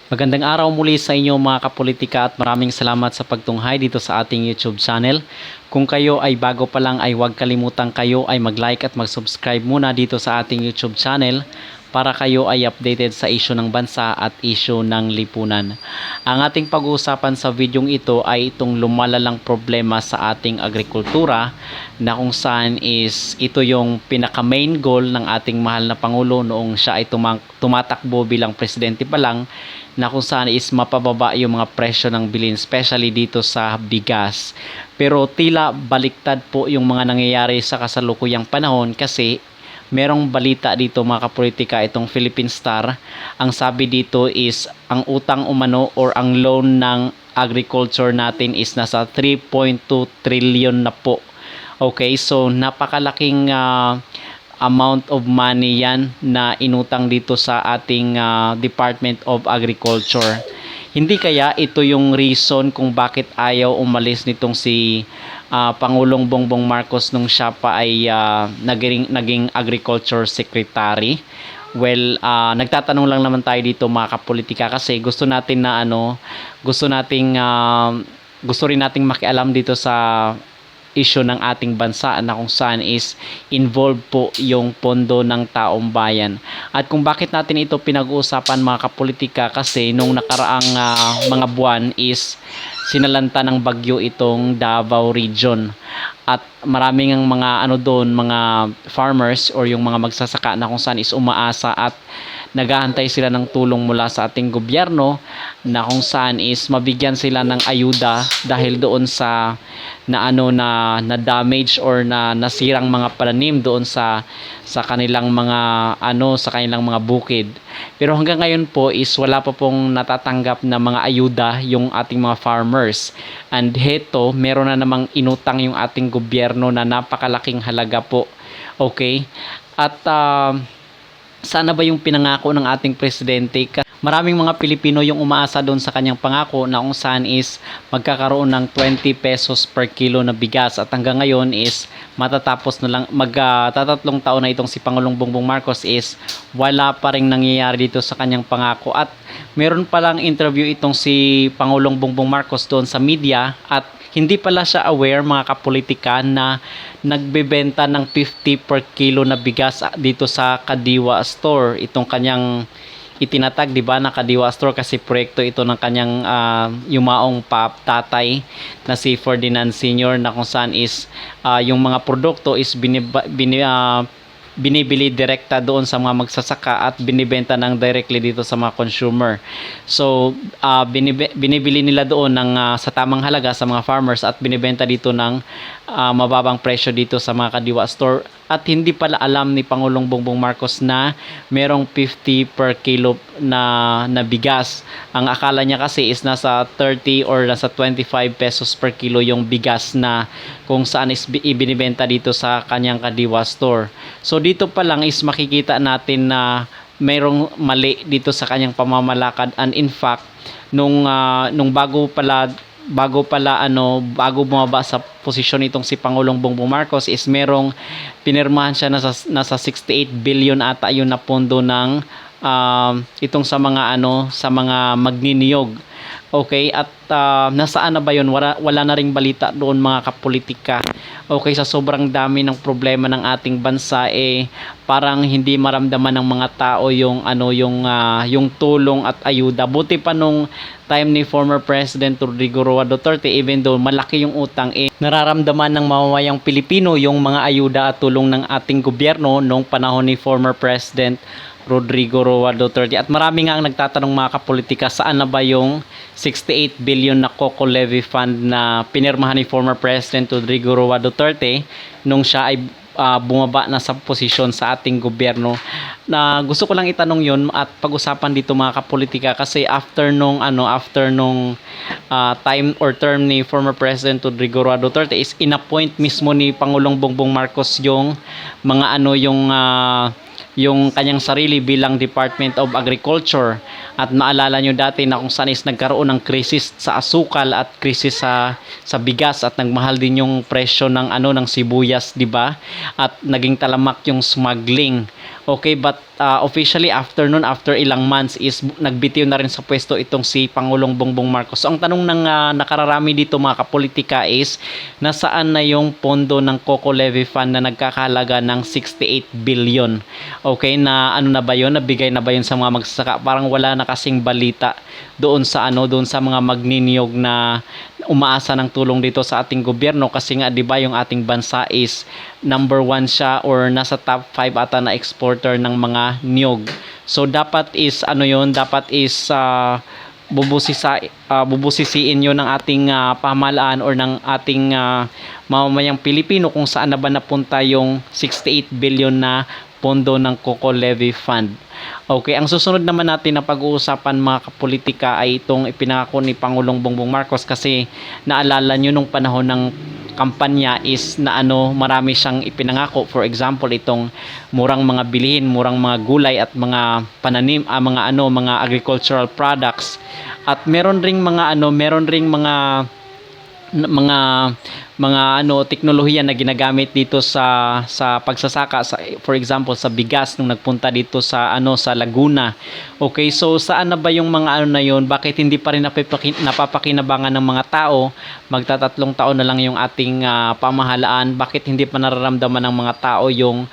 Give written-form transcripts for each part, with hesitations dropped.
Magandang araw muli sa inyo mga kapolitika at maraming salamat sa pagtunghay dito sa ating YouTube channel. Kung kayo ay bago pa lang ay huwag kalimutang kayo ay mag-like at mag-subscribe muna dito sa ating YouTube channel para kayo ay updated sa issue ng bansa at issue ng lipunan. Ang ating pag-uusapan sa videong ito ay itong lumalalang problema sa ating agrikultura na kung saan is ito yung pinaka main goal ng ating mahal na Pangulo noong siya ay tumatakbo bilang presidente pa lang, na kung saan is mapababa yung mga presyo ng bilhin, especially dito sa bigas. Pero tila baliktad po yung mga nangyayari sa kasalukuyang panahon kasi merong balita dito mga kapolitika, itong Philippine Star. Ang sabi dito is ang utang umano or ang loan ng agriculture natin is nasa 3.2 trillion na po. Okay, so napakalaking amount of money yan na inutang dito sa ating Department of Agriculture. Hindi kaya ito yung reason kung bakit ayaw umalis nitong si Pangulong Bongbong Marcos nung siya pa ay naging Agriculture Secretary? Well, nagtatanong lang naman tayo dito mga kapolitika kasi gusto natin na gusto rin nating makialam dito sa issue ng ating bansa na kung saan is involved po yung pondo ng taong bayan. At kung bakit natin ito pinag-uusapan mga kapolitika kasi nung nakaraang mga buwan is sinalanta ng bagyo itong Davao Region. At maraming ang mga doon, mga farmers or yung mga magsasaka na kung saan is umaasa at naghahantay sila ng tulong mula sa ating gobyerno na kung saan is mabigyan sila ng ayuda dahil doon sa na damage or na nasirang mga pananim doon sa kanilang mga sa kanilang mga bukid. Pero hanggang ngayon po is wala pa pong natatanggap na mga ayuda yung ating mga farmers. And heto, meron na namang inutang yung ating gobyerno na napakalaking halaga po. Okay? At sana ba yung pinangako ng ating presidente? Maraming mga Pilipino yung umaasa doon sa kanyang pangako na kung saan is magkakaroon ng 20 pesos per kilo na bigas, at hanggang ngayon is matatapos na lang magtatatlong taon na itong si Pangulong Bongbong Marcos is wala pa ring nangyayari dito sa kanyang pangako. At meron palang interview itong si Pangulong Bongbong Marcos doon sa media at hindi pala siya aware mga kapolitika na nagbebenta ng 50 per kilo na bigas dito sa Kadiwa Store. Itong kanyang itinatag, di ba, na Kadiwa Store kasi proyekto ito ng kanyang yumaong tatay na si Ferdinand Sr. na kung saan is yung mga produkto is binibili direkta doon sa mga magsasaka at binibenta ng directly dito sa mga consumer. So binibili nila doon ng sa tamang halaga sa mga farmers at binibenta dito ng mababang presyo dito sa mga Kadiwa Store. At hindi pala alam ni Pangulong Bongbong Marcos na merong 50 per kilo na bigas. Ang akala niya kasi is nasa 30 or nasa 25 pesos per kilo yung bigas na kung saan is ibinibenta dito sa kanyang Kadiwa Store. So dito pa lang is makikita natin na mayroong mali dito sa kanyang pamamalakad. And in fact, nung bago bumaba sa posisyon itong si Pangulong Bongbong Marcos is merong pinirmahan siya nasa 68 billion ata yun na pondo ng itong sa mga magniniyog. Okay, at nasaan na ba yun? Wala na ring balita doon mga kapolitika. Okay, sa sobrang dami ng problema ng ating bansa parang hindi maramdaman ng mga tao yung yung tulong at ayuda. Buti pa nung time ni former President Rodrigo Roa Duterte, even though malaki yung utang, nararamdaman ng mamamayang Pilipino yung mga ayuda at tulong ng ating gobyerno nung panahon ni former President Rodrigo Roa Duterte. At marami nga ang nagtatanong mga kapolitika, saan na ba yung 68 billion na Coco Levy Fund na pinirmahan ni former President Rodrigo Roa Duterte nung siya ay bumaba na sa posisyon sa ating gobyerno. Na gusto ko lang itanong yun at pag-usapan dito mga kapolitika kasi after nung time or term ni former President Rodrigo Roa Duterte is inappoint mismo ni Pangulong Bongbong Marcos yung mga yung kanyang sarili bilang Department of Agriculture. At maalala nyo dati na kung saan is nagkaroon ng krisis sa asukal at krisis sa bigas at nagmahal din yung presyo ng sibuyas, di ba? At naging talamak yung smuggling. Okay, but officially after nun, after ilang months is nagbitiw na rin sa pwesto itong si Pangulong Bongbong Marcos. So ang tanong ng nakararami dito mga kapolitika is nasaan na yung pondo ng Coco Levy Fund na nagkakahalaga ng 68 billion? Okay, na ano na ba yun? Nabigay na ba yun sa mga magsasaka? Parang wala na kasing balita doon sa doon sa mga magniniyog na umaasa ng tulong dito sa ating gobyerno kasi nga 'di ba yung ating bansa is number 1 siya or nasa top 5 ata na exporter ng mga niyog. So dapat is dapat is bubusisiin yun ng ating pamahalaan or ng ating mamamayang Pilipino kung saan na ba napunta yung 68 billion na pondo ng Coco Levy Fund. Okay, ang susunod naman natin na pag-uusapan mga kapolitika ay itong ipinangako ni Pangulong Bongbong Marcos kasi naalala nyo nung panahon ng kampanya is na marami siyang ipinangako. For example, itong murang mga bilihin, murang mga gulay at mga pananim, mga agricultural products. At meron ring mga teknolohiya na ginagamit dito sa pagsasaka for example sa bigas nung nagpunta dito sa sa Laguna. Okay, so saan na ba yung mga na yon? Bakit hindi pa rin napapakinabangan ng mga tao? Magtatatlong taon na lang yung ating pamahalaan. Bakit hindi pa nararamdaman ng mga tao yung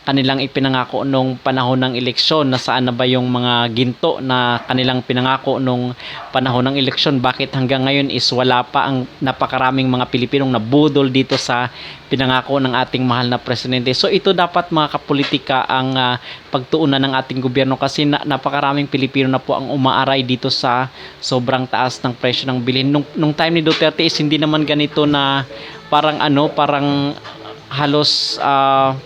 kanilang ipinangako nung panahon ng eleksyon? Nasaan na ba yung mga ginto na kanilang pinangako nung panahon ng eleksyon? Bakit hanggang ngayon is wala pa ang napakaraming mga Pilipinong nabudol dito sa pinangako ng ating mahal na presidente? So ito dapat mga kapolitika ang pagtuunan ng ating gobyerno kasi napakaraming Pilipino na po ang umaaray dito sa sobrang taas ng presyo ng bilhin. Nung time ni Duterte is hindi naman ganito na parang halos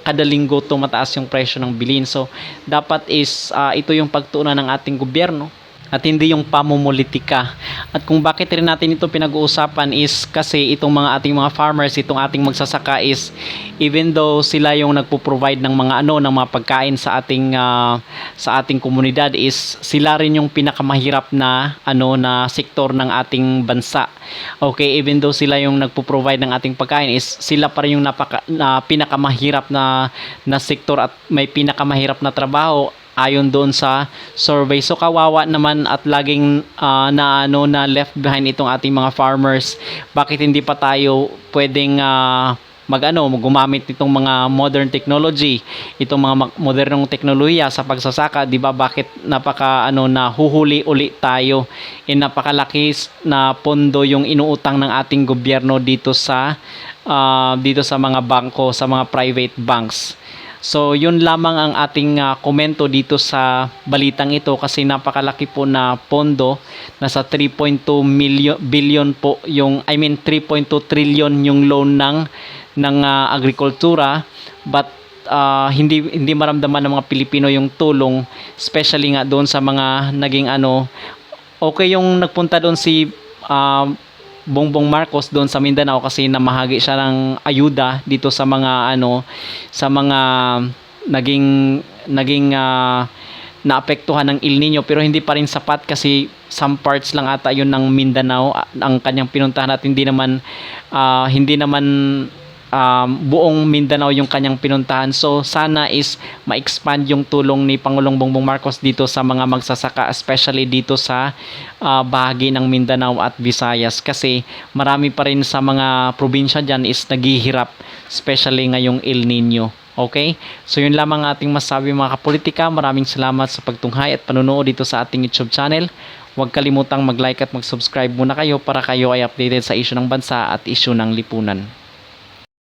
kada linggo tumataas yung presyo ng bilhin. So dapat is ito yung pagtuunan ng ating gobyerno at hindi yung pamumulitika. At kung bakit rin natin ito pinag-uusapan is kasi itong ating mga farmers, itong ating magsasaka is even though sila yung nagpo-provide ng mga ng mga pagkain sa ating komunidad is sila rin yung pinakamahirap na na sektor ng ating bansa. Okay, even though sila yung nagpo-provide ng ating pagkain is sila pa rin yung pinakamahirap na sektor at may pinakamahirap na trabaho ayon doon sa survey. So kawawa naman at laging na left behind itong ating mga farmers. Bakit hindi pa tayo pwedeng gumamit nitong mga modern technology, itong mga modernong teknolohiya sa pagsasaka, 'di ba? Bakit nahuhuli uli tayo? Napakalaki na pondo yung inuutang ng ating gobyerno dito sa mga bangko, sa mga private banks. So yun lamang ang ating komento dito sa balitang ito kasi napakalaki po na pondo, nasa 3.2 billion po yung 3.2 trillion yung loan ng agrikultura, but hindi maramdaman ng mga Pilipino yung tulong, especially nga doon sa mga naging okay yung nagpunta doon si Bongbong Marcos doon sa Mindanao kasi namahagi siya ng ayuda dito sa mga naging naapektuhan ng El Nino, pero hindi pa rin sapat kasi some parts lang ata yun ng Mindanao ang kanyang pinuntahan at hindi naman buong Mindanao yung kanyang pinuntahan. So sana is ma-expand yung tulong ni Pangulong Bongbong Marcos dito sa mga magsasaka, especially dito sa bahagi ng Mindanao at Visayas kasi marami pa rin sa mga probinsya dyan is naghihirap, especially ngayong El Nino. Okay? So yun lamang ating masabi mga kapolitika. Maraming salamat sa pagtunghay at panunood dito sa ating YouTube channel. Huwag kalimutang mag-like at mag-subscribe muna kayo para kayo ay updated sa issue ng bansa at issue ng lipunan.